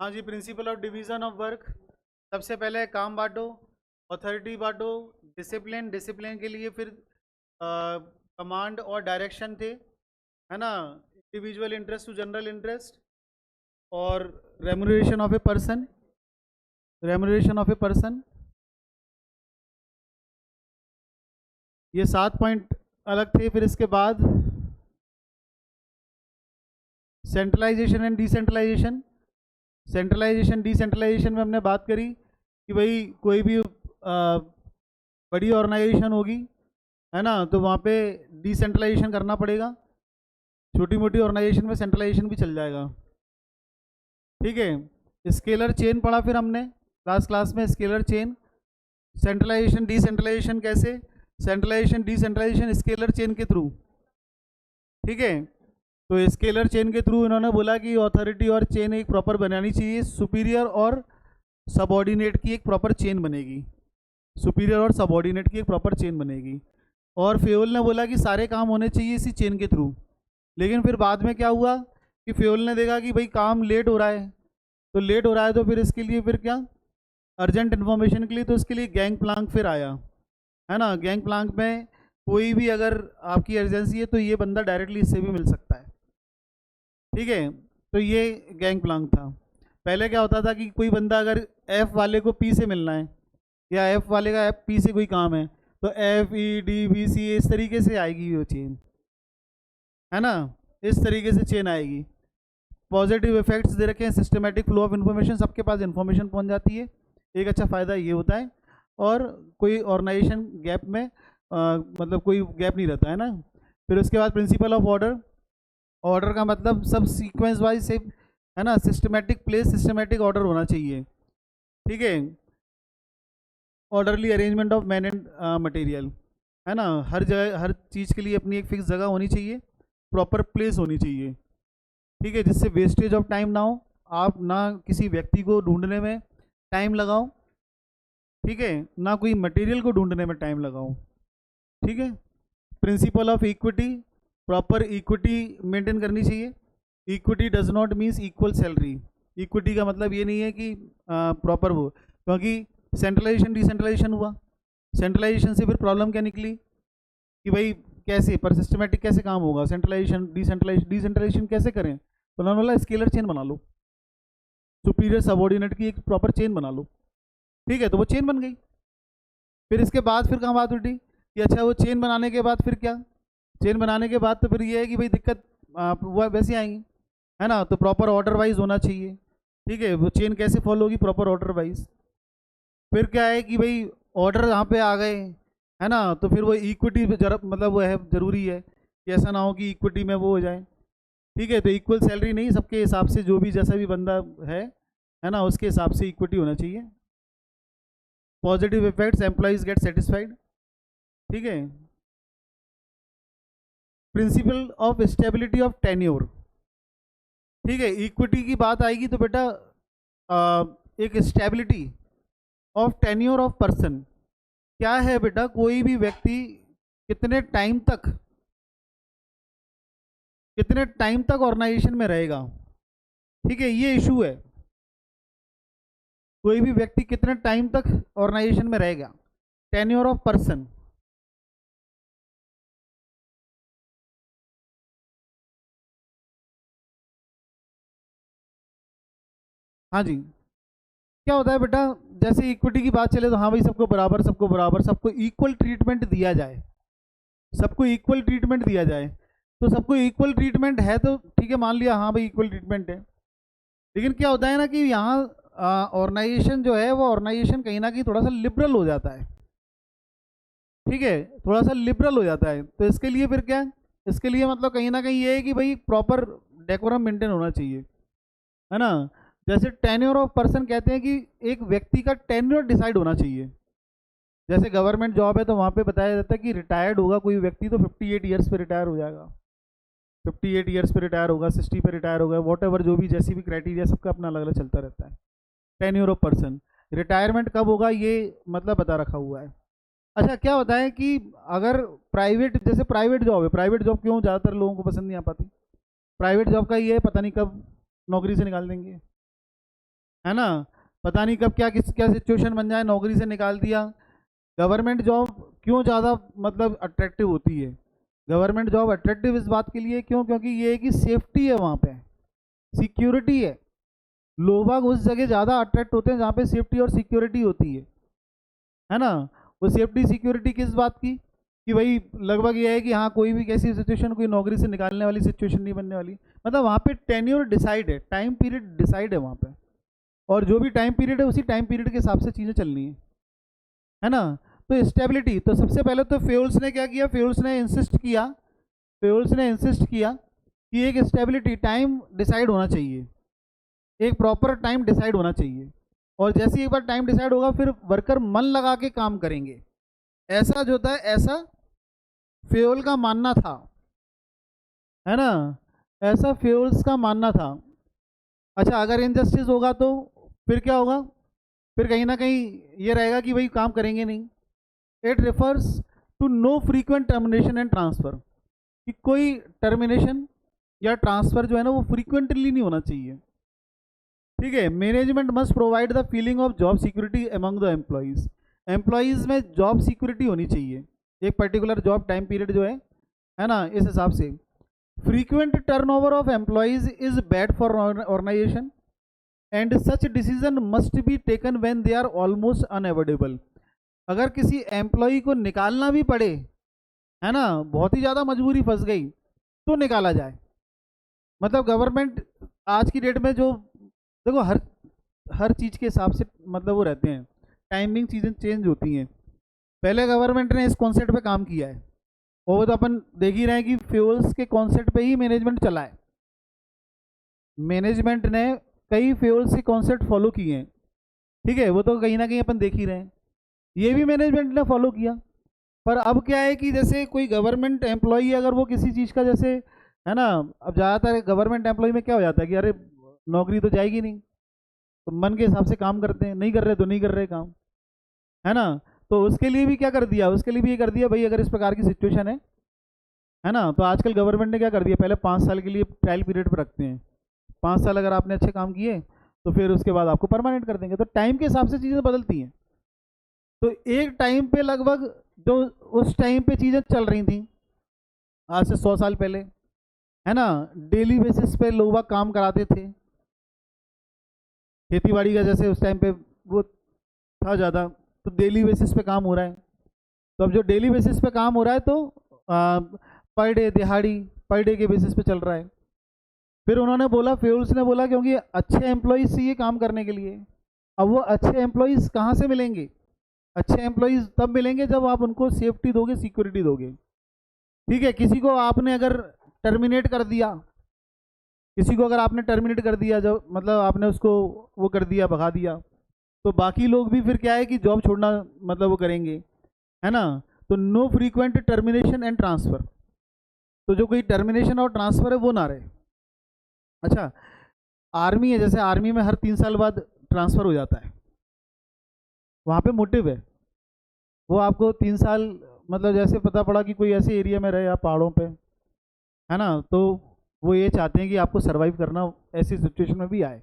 हाँ जी, principle of division of work. सबसे पहले काम बांटो, अथॉरिटी बांटो, डिसिप्लिन। डिसिप्लिन के लिए फिर कमांड और डायरेक्शन थे, है ना। Individual interest to general interest, और remuneration of a person, remuneration of a person. ये 7 पॉइंट अलग थे। फिर इसके बाद centralisation and decentralisation. Centralisation decentralisation में हमने बात करी कि भाई कोई भी बड़ी ऑर्गेनाइजेशन होगी, है ना, तो वहाँ पे डिसेंट्रलाइजेशन करना पड़ेगा। छोटी मोटी ऑर्गेनाइजेशन में सेंट्रलाइजेशन भी चल जाएगा, ठीक है। स्केलर चेन पढ़ा फिर हमने क्लास में, स्केलर चेन। सेंट्रलाइजेशन डिसेंट्रलाइजेशन कैसे, सेंट्रलाइजेशन डिसेंट्रलाइजेशन स्केलर चेन के थ्रू, ठीक है। तो स्केलर चेन के थ्रू इन्होंने बोला कि अथॉरिटी और चेन एक प्रॉपर बनानी चाहिए, सुपीरियर और सबऑर्डिनेट की एक प्रॉपर चेन बनेगी, सुपीरियर और सबऑर्डिनेट की एक प्रॉपर चेन बनेगी। और फेवल ने बोला कि सारे काम होने चाहिए इसी चेन के थ्रू। लेकिन फिर बाद में क्या हुआ कि फेवल ने देखा कि भाई काम लेट हो रहा है, तो लेट हो रहा है तो फिर इसके लिए फिर क्या, अर्जेंट इन्फॉर्मेशन के लिए, तो इसके लिए गैंग प्लांक फिर आया, है ना। गैंग प्लांक में कोई भी अगर आपकी अर्जेंसी है तो ये बंदा डायरेक्टली इससे भी मिल सकता है, ठीक है। तो ये गैंग प्लांक था। पहले क्या होता था कि कोई बंदा अगर एफ वाले को पी से मिलना है, या एफ वाले का एफ पी से कोई काम है, तो F E D B C इस तरीके से आएगी वो चेन, है ना। इस तरीके से चेन आएगी। पॉजिटिव इफेक्ट्स दे रखे हैं, सिस्टमेटिक फ्लो ऑफ इन्फॉर्मेशन, सबके पास इन्फॉर्मेशन पहुंच जाती है। एक अच्छा फ़ायदा ये होता है। और कोई ऑर्गेनाइजेशन गैप में मतलब कोई गैप नहीं रहता है ना। फिर उसके बाद प्रिंसिपल ऑफ ऑर्डर। ऑर्डर का मतलब सब सीक्वेंस वाइज से, है ना, सिस्टमेटिक प्लेस, सिस्टमेटिक ऑर्डर होना चाहिए, ठीक है। Orderly arrangement of man and material, है ना। हर जगह हर चीज़ के लिए अपनी एक फिक्स जगह होनी चाहिए, प्रॉपर प्लेस होनी चाहिए, ठीक है, जिससे वेस्टेज ऑफ टाइम ना हो। आप ना किसी व्यक्ति को ढूंढने में टाइम लगाओ, ठीक है, ना कोई मटेरियल को ढूंढने में टाइम लगाओ, ठीक है। Principle of equity, proper equity maintain करनी चाहिए। Equity does not means equal salary. Equity का मतलब ये नहीं है कि प्रॉपर वो, क्योंकि सेंट्रलाइजेशन डिसेंट्रलाइजेशन हुआ। सेंट्रलाइजेशन से फिर प्रॉब्लम क्या निकली कि भाई कैसे पर सिस्टमेटिक कैसे काम होगा, सेंट्रलाइजेशन डिसेंट्रलाइजेशन कैसे करें, तो उन्होंने बोला स्केलर चेन बना लो, सुपीरियर सबऑर्डिनेट की एक प्रॉपर चेन बना लो, ठीक है। तो वो चेन बन गई। फिर इसके बाद फिर कहाँ बात उठी कि अच्छा वो चेन बनाने के बाद फिर क्या, चेन बनाने के बाद तो फिर ये है कि भाई दिक्कत वो वैसे आएंगी, है ना। तो प्रॉपर ऑर्डर वाइज होना चाहिए, ठीक है। वो चेन कैसे फॉलो होगी, प्रॉपर ऑर्डर वाइज। फिर क्या है कि भाई ऑर्डर यहाँ पे आ गए, है ना, तो फिर वो इक्विटी मतलब वो है ज़रूरी है कि ऐसा ना हो कि इक्विटी में वो हो जाए, ठीक है। तो इक्वल सैलरी नहीं, सबके हिसाब से जो भी जैसा भी बंदा है ना, उसके हिसाब से इक्विटी होना चाहिए। Positive effects, employees gate satisfied, ठीक है। Principle of stability of tenure, ठीक है। इक्विटी की बात आएगी तो बेटा एक stability of tenure of person क्या है बेटा, कोई भी व्यक्ति कितने टाइम तक ऑर्गेनाइजेशन में रहेगा, ठीक है, ये इशू है। कोई भी व्यक्ति कितने टाइम तक ऑर्गेनाइजेशन में रहेगा, टेन्योर ऑफ पर्सन। हाँ जी, क्या होता है बेटा, जैसे इक्विटी की बात चले तो हाँ भाई सबको बराबर, सबको बराबर, सबको इक्वल ट्रीटमेंट दिया जाए, सबको इक्वल ट्रीटमेंट दिया जाए। तो सबको इक्वल ट्रीटमेंट है तो ठीक है, मान लिया हाँ भाई इक्वल ट्रीटमेंट है। लेकिन क्या होता है ना कि यहाँ ऑर्गेनाइजेशन जो है वो ऑर्गेनाइजेशन कहीं ना कहीं थोड़ा सा लिबरल हो जाता है, ठीक है, थोड़ा सा लिबरल हो जाता है। तो इसके लिए फिर क्या है, इसके लिए मतलब कहीं ना कहीं ये है कि भाई प्रॉपर डेकोरम मेंटेन होना चाहिए, है ना। जैसे टेन्योर ऑफ पर्सन कहते हैं कि एक व्यक्ति का टेन्योर डिसाइड होना चाहिए। जैसे गवर्नमेंट जॉब है तो वहाँ पे बताया जाता है कि रिटायर्ड होगा कोई व्यक्ति तो 58 ईयर्स पे रिटायर हो जाएगा, 58 ईयर्स पे रिटायर होगा, 60 पे रिटायर होगा, वॉट एवर जो भी जैसी भी क्राइटेरिया सबका अपना अलग अलग चलता रहता है। टेन्योर ऑफ पर्सन, रिटायरमेंट कब होगा ये मतलब बता रखा हुआ है। अच्छा क्या होता है कि अगर प्राइवेट, जैसे प्राइवेट जॉब है, प्राइवेट जॉब क्यों ज़्यादातर लोगों को पसंद नहीं आ पाती, प्राइवेट जॉब का ये है पता नहीं कब नौकरी से निकाल देंगे, है ना, पता नहीं कब क्या क्या सिचुएशन बन जाए, नौकरी से निकाल दिया। गवर्नमेंट जॉब क्यों ज़्यादा मतलब अट्रैक्टिव होती है? गवर्नमेंट जॉब अट्रैक्टिव इस बात के लिए क्यों, क्योंकि ये है कि सेफ्टी है वहाँ पे, सिक्योरिटी है। लोग बाग उस जगह ज़्यादा अट्रैक्ट होते हैं जहाँ पे सेफ्टी और सिक्योरिटी होती है ना। वो सेफ्टी सिक्योरिटी किस बात की, कि भाई लगभग ये है कि हाँ कोई भी कैसी सिचुएशन, कोई नौकरी से निकालने वाली सिचुएशन नहीं बनने वाली। मतलब वहाँ पे टेन्योर डिसाइड है, टाइम पीरियड डिसाइड है वहाँ पे, और जो भी टाइम पीरियड है उसी टाइम पीरियड के हिसाब से चीज़ें चलनी है ना। तो स्टेबिलिटी, तो सबसे पहले तो फ्यूल्स ने क्या किया, फ्यूल्स ने इंसिस्ट किया कि एक स्टेबिलिटी, टाइम डिसाइड होना चाहिए, एक प्रॉपर टाइम डिसाइड होना चाहिए। और जैसे एक बार टाइम डिसाइड होगा फिर वर्कर मन लगा के काम करेंगे, ऐसा जो होता है, ऐसा फ्यूल का मानना था, है ना, ऐसा फ्यूल्स का मानना था। अच्छा, अगर इनजस्टिस होगा तो फिर क्या होगा, फिर कहीं ना कहीं ये रहेगा कि भाई काम करेंगे नहीं। It refers to no frequent termination and transfer, कि कोई टर्मिनेशन या ट्रांसफर जो है ना वो फ्रीक्वेंटली नहीं होना चाहिए। ठीक है, management must provide the feeling of job security among the employees, employees में जॉब सिक्योरिटी होनी चाहिए, एक पर्टिकुलर जॉब टाइम पीरियड जो है ना, इस हिसाब से। Frequent turnover of employees is bad for organisation and such decision must be taken when they are almost unavoidable. अगर किसी एम्प्लॉय को निकालना भी पड़े, है ना, बहुत ही ज़्यादा मजबूरी फंस गई, तो निकाला जाए। मतलब गवर्नमेंट आज की डेट में जो, देखो हर चीज़ के हिसाब से मतलब वो रहते हैं, टाइमिंग चीज़ें चेंज होती हैं। पहले गवर्नमेंट ने इस कॉन्सेप्ट पे काम किया है, और वो तो अपन देख ही रहे हैं कि फ्यूल्स के कॉन्सेप्ट पे ही मैनेजमेंट चला है। मैनेजमेंट ने कई फ्यूल्स के कॉन्सेप्ट फॉलो किए हैं, ठीक है, वो तो कहीं ना कहीं अपन देख ही रहे हैं, ये भी मैनेजमेंट ने फॉलो किया। पर अब क्या है कि जैसे कोई गवर्नमेंट एम्प्लॉई अगर वो किसी चीज़ का, जैसे है ना, अब ज़्यादातर गवर्नमेंट एम्प्लॉई में क्या हो जाता है कि अरे नौकरी तो जाएगी नहीं, तो मन के हिसाब से काम करते हैं, नहीं कर रहे तो नहीं कर रहे काम, है ना। तो उसके लिए भी क्या कर दिया, उसके लिए भी ये कर दिया भाई, अगर इस प्रकार की सिचुएशन है ना, तो आजकल गवर्नमेंट ने क्या कर दिया, पहले 5 साल के लिए ट्रायल पीरियड पर रखते हैं। 5 साल अगर आपने अच्छे काम किए तो फिर उसके बाद आपको परमानेंट कर देंगे। तो टाइम के हिसाब से चीज़ें बदलती हैं। तो एक टाइम पे लगभग जो उस टाइम पे चीज़ें चल रही थी, आज से 100 साल पहले, है ना, डेली बेसिस पे लोग काम कराते थे, खेती बाड़ी का जैसे उस टाइम पे वो था ज़्यादा, तो डेली बेसिस पे काम हो रहा है। तो अब जो डेली बेसिस पे काम हो रहा है तो पर डे, दिहाड़ी पर डे के बेसिस पे चल रहा है। फिर उन्होंने बोला, फ्यूल्स ने बोला, क्योंकि अच्छे एम्प्लॉयज़ चाहिए काम करने के लिए। अब वो अच्छे एम्प्लॉयज़ कहाँ से मिलेंगे? अच्छे एम्प्लॉयज़ तब मिलेंगे जब आप उनको सेफ्टी दोगे, सिक्योरिटी दोगे। ठीक है, किसी को आपने अगर टर्मिनेट कर दिया, किसी को अगर आपने टर्मिनेट कर दिया, जब मतलब आपने उसको वो कर दिया, भगा दिया, तो बाकी लोग भी फिर क्या है कि जॉब छोड़ना मतलब वो करेंगे, है ना। तो no frequent termination and transfer, तो जो कोई टर्मिनेशन और ट्रांसफ़र है वो ना रहे। अच्छा, आर्मी है, जैसे आर्मी में हर 3 साल बाद ट्रांसफ़र हो जाता है, वहाँ पे मोटिव है, वो आपको 3 साल, मतलब जैसे पता पड़ा कि कोई ऐसे एरिया में रहे आप पहाड़ों पे, है ना, तो वो ये चाहते हैं कि आपको सर्वाइव करना ऐसी सिचुएशन में भी आए,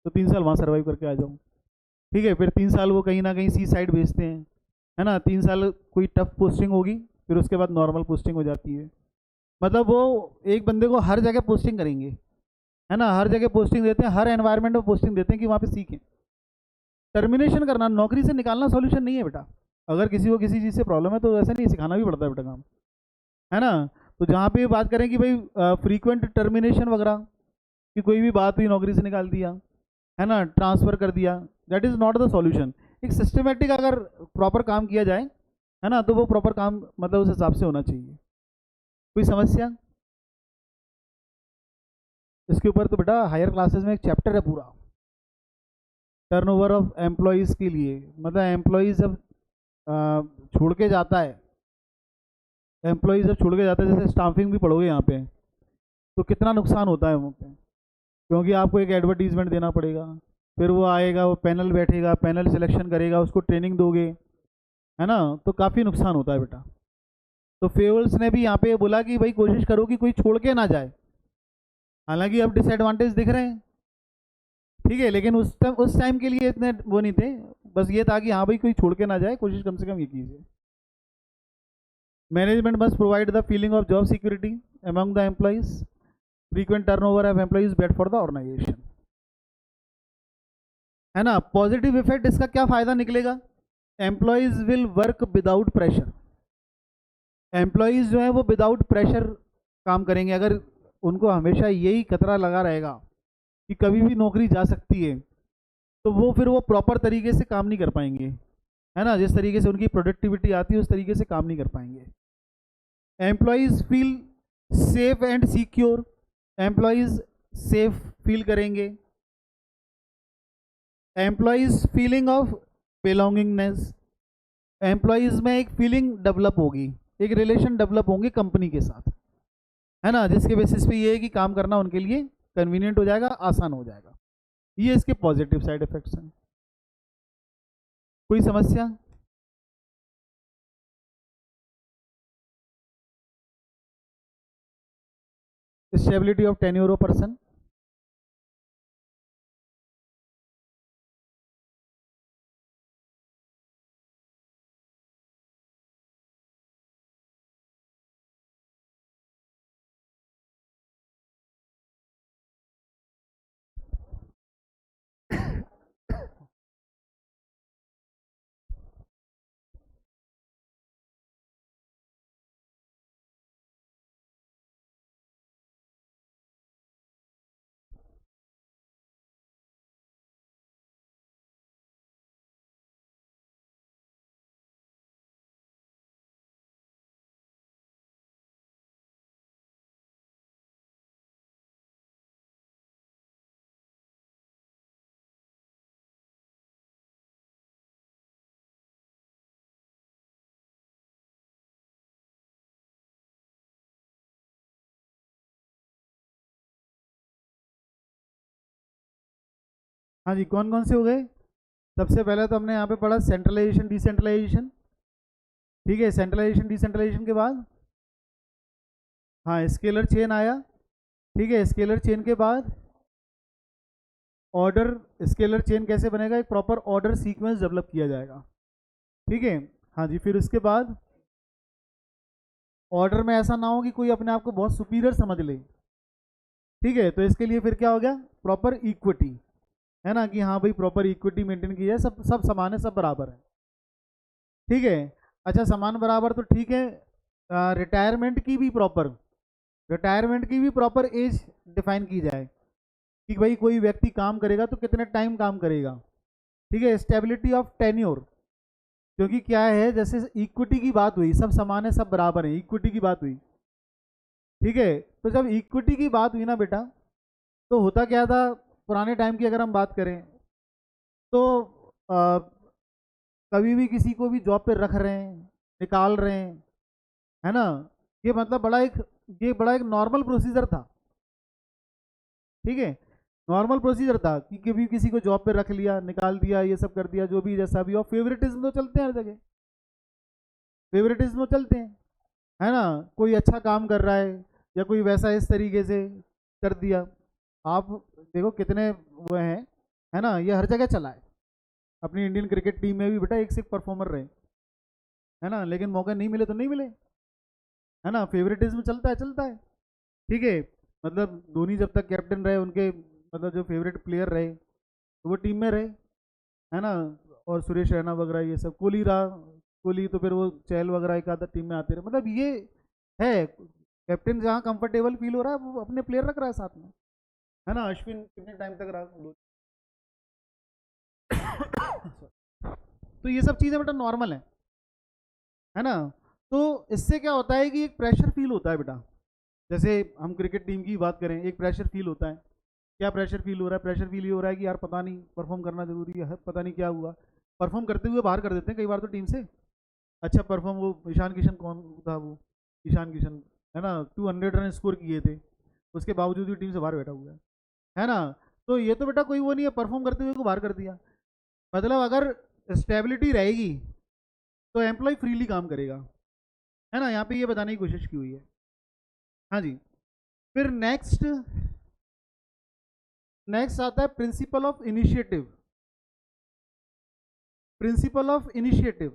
तो 3 साल वहाँ सर्वाइव करके आ जाऊँ। ठीक है, फिर 3 साल वो कहीं ना कहीं सी साइड भेजते हैं, है ना, 3 साल कोई टफ पोस्टिंग होगी, फिर उसके बाद नॉर्मल पोस्टिंग हो जाती है। मतलब वो एक बंदे को हर जगह पोस्टिंग करेंगे, है ना, हर जगह पोस्टिंग देते हैं, हर एनवायरनमेंट में पोस्टिंग देते हैं कि वहाँ पे सीखें। टर्मिनेशन करना, नौकरी से निकालना सॉल्यूशन नहीं है बेटा। अगर किसी को किसी चीज़ से प्रॉब्लम है तो ऐसे नहीं, सिखाना भी पड़ता है बेटा काम, है ना। तो जहाँ पे बात करें कि भाई फ्रीक्वेंट टर्मिनेशन वगैरह, कि कोई भी बात हुई नौकरी से निकाल दिया, है ना, ट्रांसफ़र कर दिया, that is not the solution. एक सिस्टमेटिक अगर प्रॉपर काम किया जाए, है ना, तो वो प्रॉपर काम मतलब उस हिसाब से होना चाहिए। कोई समस्या इसके ऊपर? तो बेटा हायर क्लासेस में एक चैप्टर है पूरा, टर्नओवर ऑफ एम्प्लॉयज़ के लिए। मतलब एम्प्लॉयज़ जब छोड़ के जाता है, एम्प्लॉयज़ जब छोड़ के जाता है, जैसे स्टाफिंग भी पढ़ोगे यहाँ पे, तो कितना नुकसान होता है वहाँ पे, क्योंकि आपको एक एडवर्टीजमेंट देना पड़ेगा, फिर वो आएगा, वो पैनल बैठेगा, पैनल सिलेक्शन करेगा, उसको ट्रेनिंग दोगे, है ना, तो काफ़ी नुकसान होता है बेटा। तो फ्यूल्स ने भी यहाँ पे बोला कि भाई कोशिश करो कि कोई छोड़ के ना जाए, हालांकि अब डिसएडवांटेज दिख रहे हैं, ठीक है, लेकिन उस टाइम के लिए इतने वो नहीं थे, बस ये था कि हाँ भाई कोई छोड़ के ना जाए, कोशिश कम से कम ये कीजिए। Management must provide the feeling of job security among the employees, frequent turnover of employees bad for the organisation, है ना। पॉजिटिव इफेक्ट इसका क्या फायदा निकलेगा, employees will work without pressure, employees जो है वो विदाउट प्रेशर काम करेंगे। अगर उनको हमेशा यही खतरा लगा रहेगा कि कभी भी नौकरी जा सकती है, तो वो फिर वो प्रॉपर तरीके से काम नहीं कर पाएंगे, है ना। जिस तरीके से उनकी प्रोडक्टिविटी आती है उस तरीके से काम नहीं कर पाएंगे। Employees feel safe and secure, employees safe feel करेंगे। Employees feeling of belongingness, employees में एक फीलिंग डेवलप होगी, एक रिलेशन डेवलप होंगे कंपनी के साथ, है ना, जिसके बेसिस पे ये है कि काम करना उनके लिए कन्वीनियंट हो जाएगा, आसान हो जाएगा। ये इसके पॉजिटिव साइड इफेक्ट्स हैं। कोई समस्या? Stability of tenure of person, हाँ जी, कौन कौन से हो गए? सबसे पहले तो हमने यहाँ पे पढ़ा सेंट्रलाइजेशन डिसेंट्रलाइजेशन, ठीक है। सेंट्रलाइजेशन डिसेंट्रलाइजेशन के बाद हाँ स्केलर चेन आया, ठीक है। स्केलर चेन के बाद ऑर्डर, स्केलर चेन कैसे बनेगा, एक प्रॉपर ऑर्डर सीक्वेंस डेवलप किया जाएगा, ठीक है। हाँ जी, फिर उसके बाद ऑर्डर में ऐसा ना हो कि कोई अपने आप को बहुत सुपीरियर समझ ले, ठीक है। तो इसके लिए फिर क्या हो गया, प्रॉपर इक्विटी, है ना, कि हाँ भाई प्रॉपर इक्विटी मेंटेन की जाए, सब सब समान है, सब बराबर है, ठीक है। अच्छा, समान बराबर तो ठीक है। रिटायरमेंट की भी प्रॉपर, रिटायरमेंट की भी प्रॉपर एज डिफाइन की जाए कि भाई कोई व्यक्ति काम करेगा तो कितने टाइम काम करेगा, ठीक है। स्टेबिलिटी ऑफ टेन्योर, क्योंकि क्या है, जैसे इक्विटी की बात हुई, सब समान है, सब बराबर है, इक्विटी की बात हुई, ठीक है। तो जब इक्विटी की बात हुई ना बेटा, तो होता क्या था, पुराने टाइम की अगर हम बात करें तो कभी भी किसी को भी जॉब पे रख रहे हैं, निकाल रहे हैं, है ना। ये मतलब ये बड़ा एक नॉर्मल प्रोसीजर था, ठीक है। नॉर्मल प्रोसीजर था कि कभी किसी को जॉब पे रख लिया, निकाल दिया, ये सब कर दिया, जो भी जैसा भी। और फेवरेटिज्म तो चलते हैं हर जगह, फेवरेटिज्म तो चलते हैं, है ना। कोई अच्छा काम कर रहा है या कोई वैसा इस तरीके से कर दिया, आप देखो कितने वो हैं, है ना। ये हर जगह चला है, अपनी इंडियन क्रिकेट टीम में भी बेटा एक से एक परफॉर्मर रहे, है ना, लेकिन मौके नहीं मिले तो नहीं मिले, है ना। फेवरेटिज्म चलता है, चलता है, ठीक है। मतलब धोनी जब तक कैप्टन रहे, उनके मतलब जो फेवरेट प्लेयर रहे तो वो टीम में रहे, है ना। और सुरेश रैना वगैरह ये सब, कोहली रहा, कोहली तो फिर वो चहल वगैरह एक आधा टीम में आते रहे। मतलब ये है, कैप्टन जहाँ कंफर्टेबल फील हो रहा है वो अपने प्लेयर रख रहा है साथ में, है ना। अश्विन कितने टाइम तक रहा तो ये सब चीज़ें बेटा नॉर्मल है ना। तो इससे क्या होता है कि एक प्रेशर फील होता है बेटा, जैसे हम क्रिकेट टीम की बात करें, एक प्रेशर फील होता है। क्या प्रेशर फील हो रहा है, प्रेशर फील ये हो रहा है कि यार पता नहीं परफॉर्म करना जरूरी है, पता नहीं क्या हुआ, परफॉर्म करते हुए बाहर कर देते हैं कई बार तो टीम से। अच्छा परफॉर्म, वो ईशान किशन कौन था, वो ईशान किशन, है ना, 200 रन स्कोर किए थे, उसके बावजूद भी टीम से बाहर बैठा हुआ है ना। तो ये तो बेटा कोई वो नहीं है, परफॉर्म करते हुए को बाहर कर दिया। मतलब अगर स्टेबिलिटी रहेगी तो एम्प्लॉय फ्रीली काम करेगा, है ना। यहाँ पे ये बताने की कोशिश की हुई है। हाँ जी, फिर नेक्स्ट नेक्स्ट आता है principle of initiative. Principle of initiative,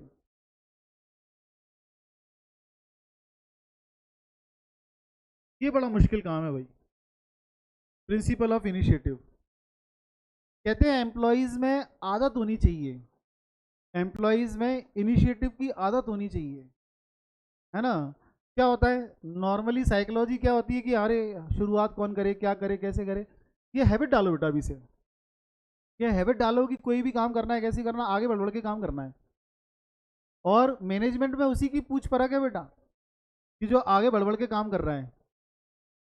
ये बड़ा मुश्किल काम है भाई। प्रिंसिपल ऑफ इनिशिएटिव कहते हैं एम्प्लॉयज में आदत होनी चाहिए, एम्प्लॉयज में इनिशिएटिव की आदत होनी चाहिए, है ना। क्या होता है नॉर्मली साइकोलॉजी क्या होती है कि अरे शुरुआत कौन करे, क्या करे, कैसे करे। ये हैबिट डालो बेटा अभी से, ये हैबिट डालो कि कोई भी काम करना है कैसे करना, आगे बढ़ बढ़ के काम करना है। और मैनेजमेंट में उसी की पूछ परख है बेटा, कि जो आगे बढ़ बढ़ के काम कर रहा है।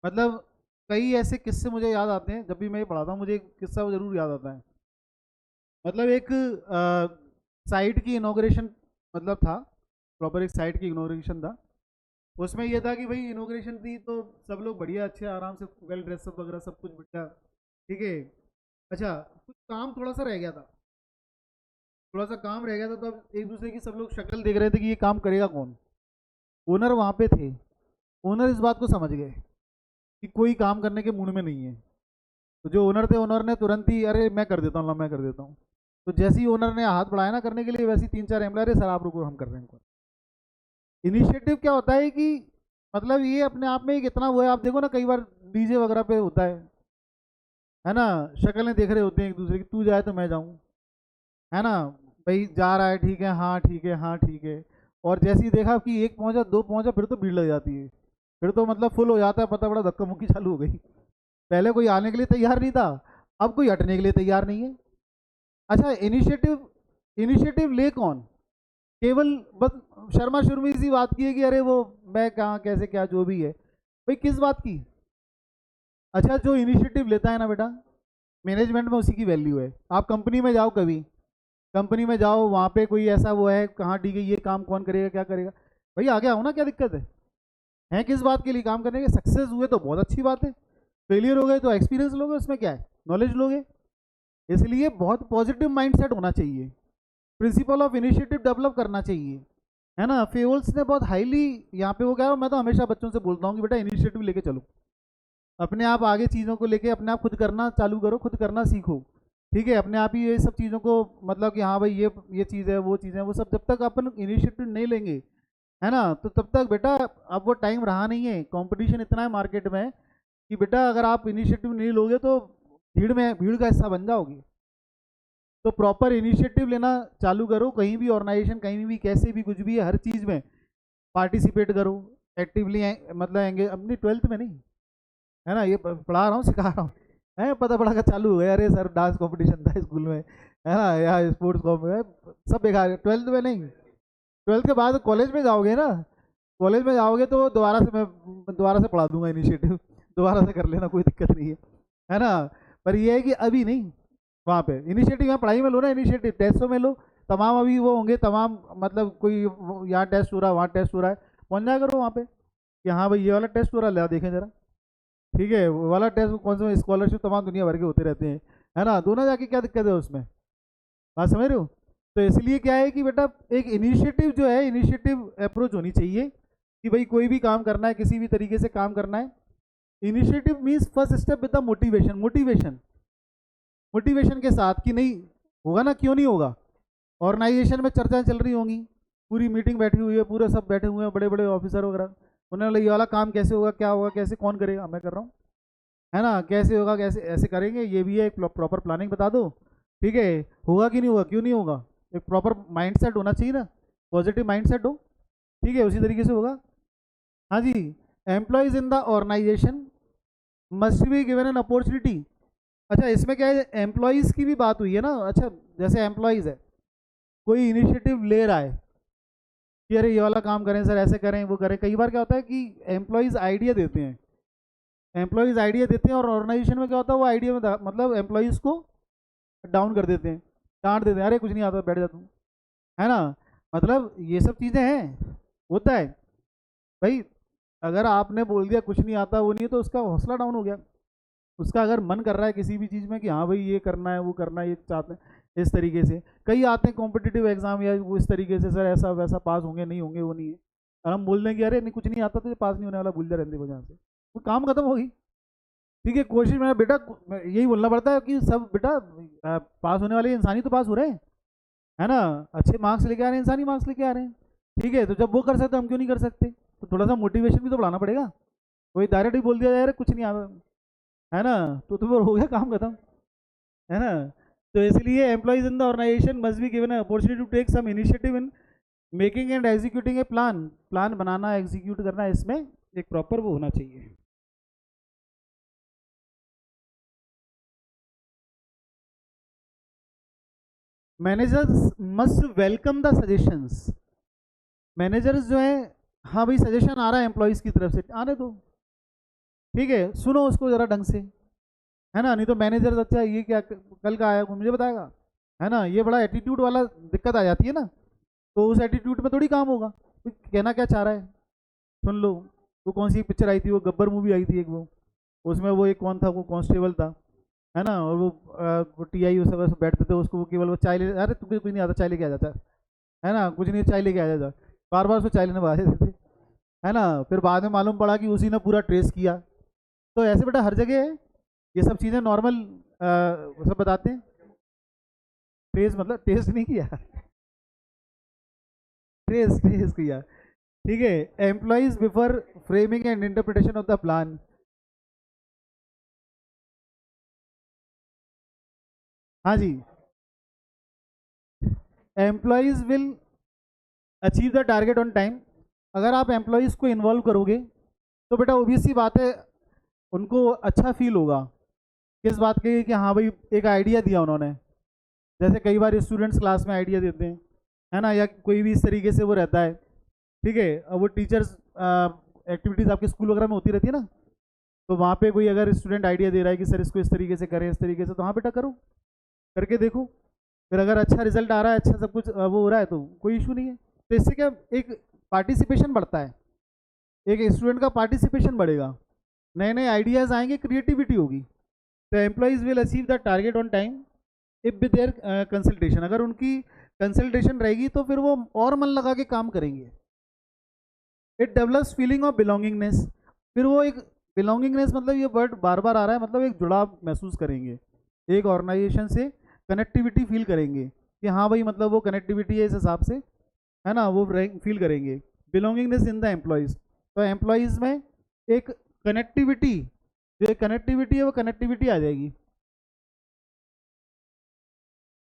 मतलब कई ऐसे किस्से मुझे याद आते हैं, जब भी मैं पढ़ाता हूँ मुझे एक किस्सा वो जरूर याद आता है। मतलब एक साइट की इनॉग्रेशन मतलब था, प्रॉपर एक साइट की इनॉग्रेशन था। उसमें यह था कि भाई इनॉग्रेशन थी तो सब लोग बढ़िया अच्छे आराम से वेल ड्रेसअप वगैरह सब कुछ बढ़िया, ठीक है। अच्छा कुछ काम थोड़ा सा रह गया था, थोड़ा सा काम रह गया था, तब एक दूसरे की सब लोग शक्ल देख रहे थे कि ये काम करेगा कौन। ओनर वहाँ पे थे, ओनर इस बात को समझ गए कि कोई काम करने के मूड में नहीं है। तो जो ओनर थे ओनर ने तुरंत ही अरे मैं कर देता हूँ, मैं कर देता हूँ। तो जैसे ही ओनर ने हाथ बढ़ाया ना करने के लिए, वैसे ही 3-4 एम्प्लॉय, अरे सर आप रुको हम कर रहे हैं। इनिशिएटिव क्या होता है कि मतलब ये अपने आप में एक इतना वो है, आप देखो ना कई बार डीजे वगैरह पे होता है ना, शक्लें देख रहे होते हैं एक दूसरे की, तू जाए तो मैं जाऊँ, है ना। भाई जा रहा है ठीक है, हाँ ठीक है, हाँ ठीक है। और जैसे ही देखा कि एक पहुंचा, दो पहुंचा, फिर तो भीड़ लग जाती है, फिर तो मतलब फुल हो जाता है, पता बड़ा धक्का मुक्की चालू हो गई। पहले कोई आने के लिए तैयार नहीं था, अब कोई हटने के लिए तैयार नहीं है। अच्छा इनिशिएटिव, इनिशिएटिव ले कौन, केवल बस शर्मा शुरमी सी बात की है कि अरे वो मैं कहाँ कैसे क्या जो भी है, भाई किस बात की। अच्छा जो इनिशिएटिव लेता है ना बेटा, मैनेजमेंट में उसी की वैल्यू है। आप कंपनी में जाओ, कभी कंपनी में जाओ, वहाँ पे कोई ऐसा वो है कहाँ ठीक है, ये काम कौन करेगा क्या करेगा, भाई आगे आओ ना, क्या दिक्कत है किस बात के लिए काम करने के। सक्सेस हुए तो बहुत अच्छी बात है, फेलियर हो गए तो एक्सपीरियंस लोगे, उसमें क्या है, नॉलेज लोगे। इसलिए बहुत पॉजिटिव माइंडसेट होना चाहिए, प्रिंसिपल ऑफ इनिशिएटिव डेवलप करना चाहिए, है ना। फेवल्स ने बहुत हाईली यहाँ पे वो कह रहा हूँ, मैं तो हमेशा बच्चों से बोलता हूँ कि बेटा इनिशिएटिव लेके चलो, अपने आप आगे चीज़ों को लेके अपने आप खुद करना चालू करो, खुद करना सीखो, ठीक है। अपने आप ही ये सब चीज़ों को मतलब कि हाँ भाई ये चीज़ है वो चीज़ है, वो सब जब तक अपन इनिशिएटिव नहीं लेंगे, है ना, तो तब तक बेटा अब वो टाइम रहा नहीं है। कंपटीशन इतना है मार्केट में कि बेटा अगर आप इनिशिएटिव नहीं लोगे तो भीड़ का हिस्सा बन जाओगे। तो प्रॉपर इनिशिएटिव लेना चालू करो, कहीं भी ऑर्गेनाइजेशन कहीं भी कैसे भी कुछ भी है, हर चीज़ में पार्टिसिपेट करो एक्टिवली, मतलब एंगेज अपनी 12th में नहीं, है ना, ये पढ़ा रहा हूँ सिखा रहा हूँ, है पता पड़ा का चालू हुआ, अरे सर डांस कंपटीशन था स्कूल में, है ना, या स्पोर्ट्स कॉम्पिटिशन सब बेकार। 12th में नहीं, 12th के बाद कॉलेज में जाओगे ना, कॉलेज में जाओगे तो दोबारा से पढ़ा दूंगा इनिशिएटिव, दोबारा से कर लेना, कोई दिक्कत नहीं है ना। पर ये है कि अभी नहीं, वहाँ पे इनिशिएटिव यहाँ पढ़ाई में लो ना, इनिशिएटिव टेस्टों में लो, तमाम अभी वो होंगे तमाम, मतलब कोई यहाँ टेस्ट हो रहा है वहाँ टेस्ट हो रहा है, पहुँच जाया करो वहाँ पे कि हाँ भाई ये वाला टेस्ट हो रहा है, ला देखें जरा, ठीक है। वो वाला टेस्ट कौन सा, स्कॉलरशिप तमाम दुनिया भर के होते रहते हैं, है ना, दोनों जाके क्या दिक्कत है उसमें, बात समझ रहे हो। तो इसलिए क्या है कि बेटा एक इनिशिएटिव जो है, इनिशिएटिव अप्रोच होनी चाहिए कि भाई कोई भी काम करना है, किसी भी तरीके से काम करना है। Initiative means first step with the motivation, motivation के साथ कि नहीं होगा ना, क्यों नहीं होगा। ऑर्गेनाइजेशन में चर्चाएं चल रही होंगी, पूरी मीटिंग बैठी हुई है, पूरे सब बैठे हुए हैं बड़े बड़े ऑफिसर वगैरह, उन्होंने ये वाला काम कैसे होगा, क्या होगा, कैसे कौन करेगा, मैं कर रहा हूँ, है ना, कैसे होगा, कैसे ऐसे करेंगे, ये भी है एक प्रॉपर प्लानिंग बता दो, ठीक है। होगा कि नहीं होगा, क्यों नहीं होगा, एक प्रॉपर माइंडसेट होना चाहिए ना, पॉजिटिव माइंडसेट हो, ठीक है, उसी तरीके से होगा। हाँ जी, employees in the organisation must be given an opportunity. अच्छा इसमें क्या है, एम्प्लॉयज़ की भी बात हुई है ना। अच्छा जैसे एम्प्लॉयज़ है, कोई इनिशिएटिव ले रहा है कि अरे ये वाला काम करें सर, ऐसे करें वो करें। कई बार क्या होता है कि एम्प्लॉयज़ आइडिया देते हैं, एम्प्लॉयज़ आइडिया देते हैं, और ऑर्गेनाइजेशन में क्या होता है वो आइडिया में मतलब एम्प्लॉयज़ को डाउन कर देते हैं, डांट देते हैं, अरे कुछ नहीं आता बैठ जा तू, है ना। मतलब ये सब चीज़ें हैं, होता है भाई। अगर आपने बोल दिया कुछ नहीं आता वो नहीं है, तो उसका हौसला डाउन हो गया। उसका अगर मन कर रहा है किसी भी चीज़ में कि हाँ भाई ये करना है वो करना है, ये चाहते हैं इस तरीके से। कई आते हैं कॉम्पिटिटिव एग्जाम या वो इस तरीके से, सर ऐसा वैसा पास होंगे नहीं होंगे वो नहीं है, और हम बोल दें कि अरे नहीं कुछ नहीं आता तो पास नहीं होने वाला, भूल जा, रहने दो यहाँ से, वो काम खत्म होगी। ठीक है, कोशिश मेरा बेटा यही बोलना पड़ता है कि सब बेटा पास होने वाले इंसान ही तो पास हो रहे हैं, है ना। अच्छे मार्क्स लेके आ रहे हैं, इंसानी मार्क्स लेके आ रहे हैं। ठीक है, तो जब वो कर सकते हम क्यों नहीं कर सकते? तो थोड़ा सा मोटिवेशन भी तो बढ़ाना पड़ेगा। वही डायरेक्ट ही बोल दिया यार कुछ नहीं आ, है ना, तो फिर हो गया काम खत्म, है ना। तो इसलिए employees in the organisation must be given opportunity to take some initiative in making and executing a plan. Plan बनाना, एग्जीक्यूट करना, इसमें एक प्रॉपर वो होना चाहिए। Managers must welcome the suggestions. Managers जो है, हाँ भाई सजेशन आ रहा है एम्प्लॉयज की तरफ से, आने दो, ठीक है, सुनो उसको जरा ढंग से, है ना। नहीं तो मैनेजर अच्छा ये क्या कल का आया मुझे बताएगा, है ना। ये बड़ा एटीट्यूड वाला दिक्कत आ जाती है ना, तो उस एटीट्यूड में थोड़ी काम होगा। तो कहना क्या चाह रहा है सुन लो। वो कौन सी पिक्चर आई थी, वो गब्बर मूवी आई थी एक, वो उसमें वो एक कौन था, वो कांस्टेबल था, है ना। और वो टीआई उस सब बैठते थे, उसको वो केवल वो चाय ले, अरे तुमको कुछ नहीं आता चाय लेके आ जाता है ना, कुछ नहीं चाय लेके आ जाता, बार बार उसको चाय लेने बता देते थे, है ना। फिर बाद में मालूम पड़ा कि उसी ने पूरा ट्रेस किया। तो ऐसे बेटा हर जगह है, ये सब चीज़ें नॉर्मल सब बताते हैं। ट्रेस मतलब टेस्ट नहीं किया, ट्रेस ट्रेस किया। ठीक है, employees before framing and interpretation of the plan. हाँ जी, employees will achieve the target on time. अगर आप एम्प्लॉयज़ को इन्वॉल्व करोगे तो बेटा obvious सी बात है, उनको अच्छा फील होगा। किस बात की कि हाँ भाई एक आइडिया दिया उन्होंने, जैसे कई बार स्टूडेंट्स क्लास में आइडिया देते हैं, है ना, या कोई भी इस तरीके से वो रहता है। ठीक है, अब वो टीचर्स एक्टिविटीज़ आपके स्कूल वगैरह में होती रहती है ना, तो वहाँ पे कोई अगर स्टूडेंट आइडिया दे रहा है कि सर इसको इस तरीके से करें, इस तरीके से, तो हाँ बेटा करो, करके देखो। फिर अगर अच्छा रिजल्ट आ रहा है, अच्छा सब कुछ वो हो रहा है, तो कोई इशू नहीं है। तो इससे क्या, एक पार्टिसिपेशन बढ़ता है, एक स्टूडेंट का पार्टिसिपेशन बढ़ेगा, नए नए आइडियाज़ आएंगे, क्रिएटिविटी होगी। तो employees will achieve the target on time if with their consultation. अगर उनकी कंसल्टेशन रहेगी तो फिर वो और मन लगा के काम करेंगे। It develops feeling of belongingness. फिर वो एक बिलोंगिंगनेस, मतलब ये वर्ड बार बार आ रहा है, मतलब एक जुड़ाव महसूस करेंगे एक ऑर्गेनाइजेशन से, कनेक्टिविटी फील करेंगे कि हाँ भाई मतलब वो कनेक्टिविटी है इस हिसाब से, है ना, वो फील करेंगे। बिलोंगिंगनेस इन द एम्प्लॉयज़, तो एम्प्लॉयज़ में एक कनेक्टिविटी, जो एक कनेक्टिविटी है वो कनेक्टिविटी आ जाएगी।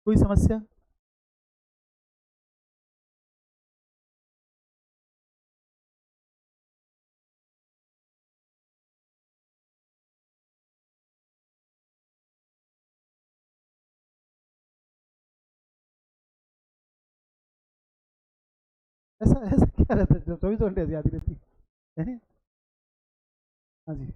कोई समस्या? ऐसा ऐसा क्या रहता है, 24 घंटे ऐसी आती रहती है? हाँ जी।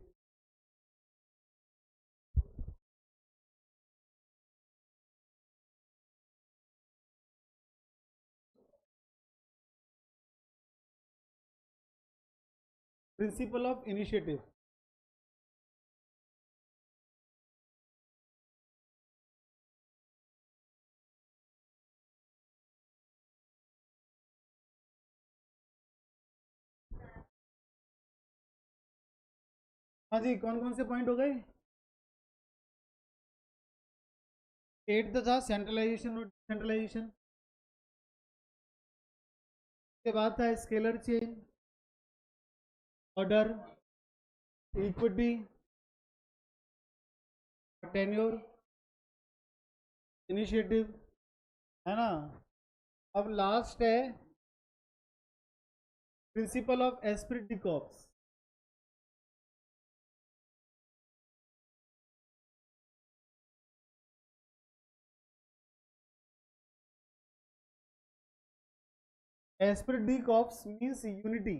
Principle of initiative. हाँ जी, कौन कौन से पॉइंट हो गए? 8 था सेंट्रलाइजेशन और डिसेंट्रलाइजेशन, के बाद था scalar chain, order, equity, tenure, initiative, है ना। अब लास्ट है principle of Spirit D cops. Spirit D cops means unity,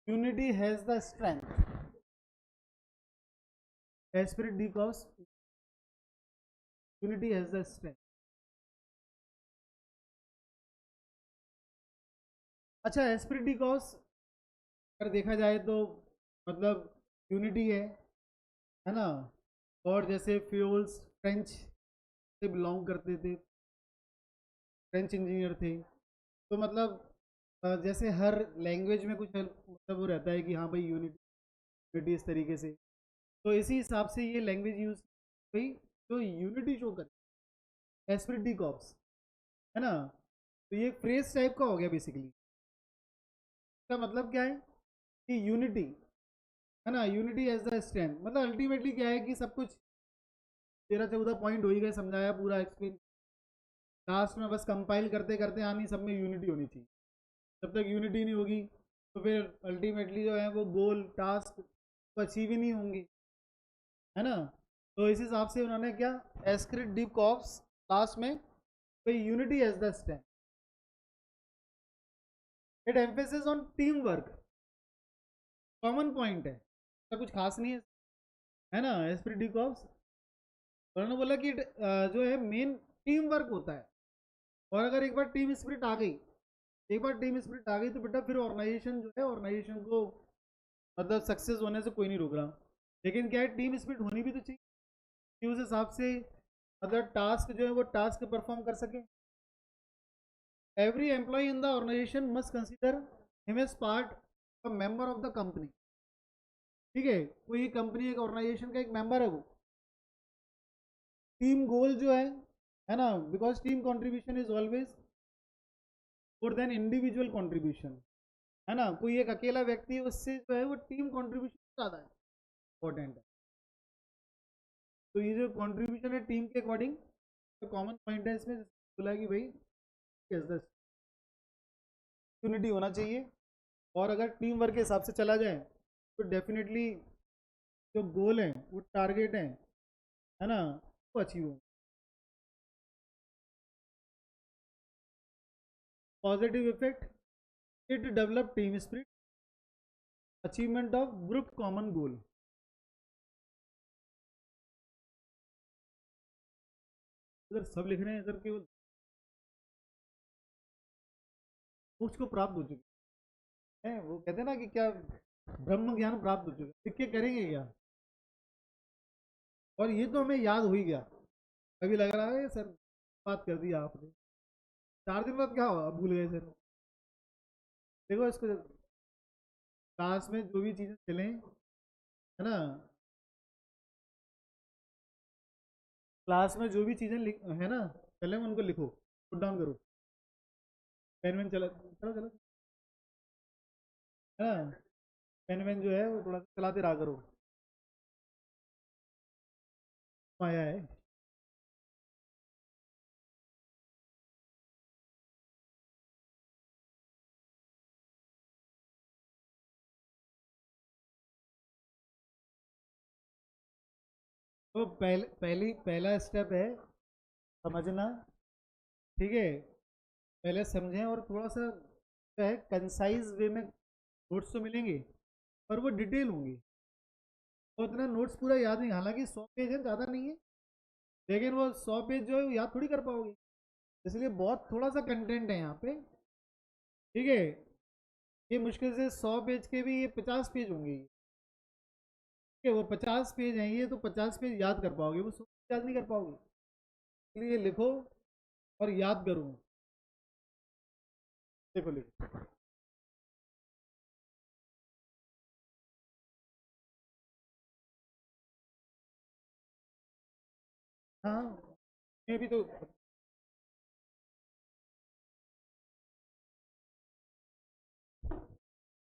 unity has the strength. Spirit D cops, unity has the strength. अच्छा, एस्पिरिट डी कॉप्स अगर देखा जाए तो मतलब यूनिटी है ना। और जैसे फ्यूल्स फ्रेंच से बिलोंग करते थे, फ्रेंच इंजीनियर थे, तो मतलब जैसे हर लैंग्वेज में कुछ मतलब वो रहता है कि हाँ भाई यूनिटी, यूनिटी इस तरीके से। तो इसी हिसाब से ये लैंग्वेज यूज हुई जो यूनिटी शो कर, एस्पिरिट डी कॉप्स, है ना। तो ये फ्रेज टाइप का हो गया बेसिकली। इसका मतलब क्या है कि यूनिटी, है ना, यूनिटी एज द स्ट्रेंथ, मतलब अल्टीमेटली क्या है कि सब कुछ 13-14 पॉइंट हो ही गए, समझाया पूरा एक्सप्लेन। लास्ट में बस कंपाइल करते करते आनी सब में यूनिटी होनी चाहिए। जब तक यूनिटी नहीं होगी तो फिर अल्टीमेटली जो है वो गोल टास्क तो अचीव ही नहीं होंगे, है ना। तो इस हिसाब से उन्होंने क्या, एस्क्रिट डीप कॉप्स लास्ट में unity as the strength, it emphasis on team work, common point है, ऐसा कुछ खास नहीं है ना। एस्क्रिट डीप कॉप्स उन्होंने बोला कि जो है मेन टीम वर्क होता है, और अगर एक बार टीम स्पिरिट आ गई, एक बार टीम स्पिरिट आ गई तो बेटा फिर ऑर्गेनाइजेशन जो है, ऑर्गेनाइजेशन को मतलब सक्सेस होने से कोई नहीं रोक रहा। लेकिन क्या है, टीम स्पिरिट होनी भी तो चाहिए कि उस हिसाब से मतलब टास्क जो है वो टास्क परफॉर्म कर सके। Every employee in the organisation must consider him as part a member of the company. ठीक है, कोई कंपनी एक ऑर्गेनाइजेशन का एक मेंबर है वो। टीम गोल जो है ना, because team contribution is always more than individual contribution, है ना। कोई एक अकेला व्यक्ति है, उससे जो है वो टीम कंट्रीब्यूशन ज़्यादा है, इंपॉर्टेंट है। तो ये जो कंट्रीब्यूशन है टीम के अकॉर्डिंग, तो कॉमन पॉइंट है इसमें बोला कि भाई यूनिटी होना चाहिए, और अगर टीम वर्क के हिसाब से चला जाए तो डेफिनेटली जो गोल है वो टारगेट है ना, वो अचीव हो। Positive effect, it develop team spirit, achievement of group common goal. इधर सब लिख रहे हैं, इधर केवल मोक्ष को प्राप्त हो चुके हैं, वो कहते हैं ना कि क्या ब्रह्म ज्ञान प्राप्त हो चुका, लिख के करेंगे क्या। और ये तो हमें याद हो ही गया, अभी लग रहा है सर बात कर दी आपने, 4 दिन बाद क्या हुआ भूल गए सर। देखो इसको, क्लास में जो भी चीज़ें चलें, है ना, क्लास में जो भी चीज़ें है ना चले उनको लिखो, पुट डाउन करो, पेन वेन चला, चलो चलो, है ना। पेन वेन जो है वो थोड़ा सा चलाते रहा करो, आया है। तो पहला स्टेप है समझना, ठीक है। पहले समझें और थोड़ा सा जो है कंसाइज वे में नोट्स तो मिलेंगे, पर वो डिटेल होंगी, और इतना नोट्स पूरा याद नहीं, हालांकि 100 पेज है, ज़्यादा नहीं है, लेकिन वो 100 पेज जो है वो याद थोड़ी कर पाओगे, इसलिए बहुत थोड़ा सा कंटेंट है यहाँ पे, ठीक है। ये मुश्किल से 100 पेज के भी ये 50 पेज होंगे, ठीक है, वो 50 पेज हैं ये, तो 50 पेज याद कर पाओगे, वो 100 याद नहीं कर पाओगे, इसलिए लिखो और याद करो। देखो लिखो, हाँ, ये भी तो